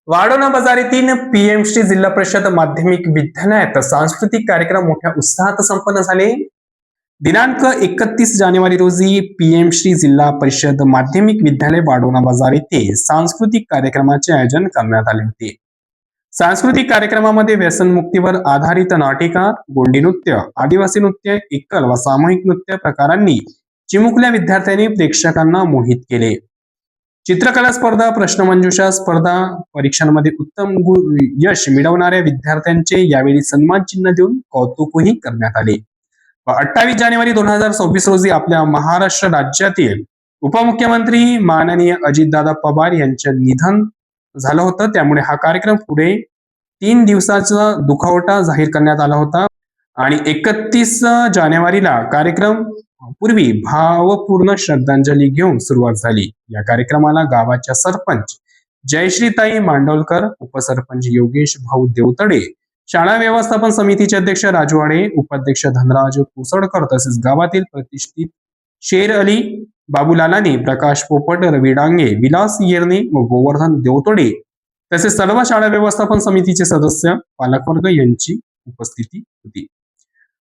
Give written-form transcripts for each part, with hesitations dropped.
वाढोणा बाजारातील पीएमसी जिल्हा परिषद माध्यमिक विद्यालयात सांस्कृतिक कार्यक्रम मोठ्या उत्साहात संपन्न झाले. दिनांक 31 जानेवारी रोजी पीएमसी जिल्हा परिषद माध्यमिक विद्यालय वाढोणा बाजार येथे सांस्कृतिक कार्यक्रमाचे आयोजन करण्यात आले होते. सांस्कृतिक कार्यक्रमामध्ये व्यसनमुक्तीवर आधारित नाटिका, गोंडी नृत्य, आदिवासी नृत्य, एकल व सामूहिक नृत्य प्रकारांनी चिमुकल्या विद्यार्थ्यांनी प्रेक्षकांना मोहित केले. चित्रकला स्पर्धा, प्रश्नमंजुषा स्पर्धा, परीक्षांमध्ये उत्तम यश मिळवणाऱ्या विद्यार्थ्यांचे यावेळी सन्मान चिन्ह देऊन कौतुकही करण्यात आले. 28 जानेवारी 2026 रोजी आपल्या महाराष्ट्र राज्यातील उपमुख्यमंत्री माननीय अजितदादा पवार यांचे निधन झालं होतं. त्यामुळे हा कार्यक्रम पुढे 3 दिवसाचा दुखावटा जाहीर करण्यात आला होता आणि 31 जानेवारीला कार्यक्रम पूर्वी भावपूर्ण श्रद्धांजली घेऊन सुरुवात झाली. या कार्यक्रमाला गावाच्या सरपंच जयश्रीताई मांडोलकर, उपसरपंच योगेश भाऊ देवतडे, शाळा व्यवस्थापन समितीचे अध्यक्ष राजू आडे, उपाध्यक्ष धनराज कुसडकर तसेच गावातील प्रतिष्ठित शेर अली, बाबूलालानी, प्रकाश पोपट, रवी डांगे, विलास येरणे व गोवर्धन देवतडे तसेच सर्व शाळा व्यवस्थापन समितीचे सदस्य, पालकवर्ग यांची उपस्थिती होती.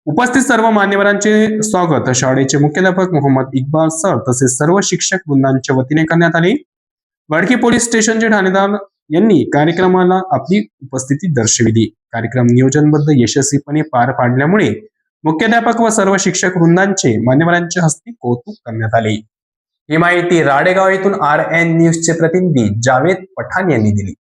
उपस्थित सर्व मान्यवरांचे स्वागत शाळेचे मुख्याध्यापक मोहम्मद इक्बाल सर तसेच सर्व शिक्षक वृंदांच्या वतीने करण्यात आले. वडकी पोलीस स्टेशनचे ठाणेदार यांनी कार्यक्रमाला आपली उपस्थिती दर्शविली. कार्यक्रम नियोजनबद्ध यशस्वीपणे पार पाडल्यामुळे मुख्याध्यापक व सर्व शिक्षक वृंदांचे मान्यवरांच्या हस्ते कौतुक करण्यात आले. ही माहिती राडेगाव येथून RN न्यूजचे प्रतिनिधी जावेद पठाण यांनी दिली.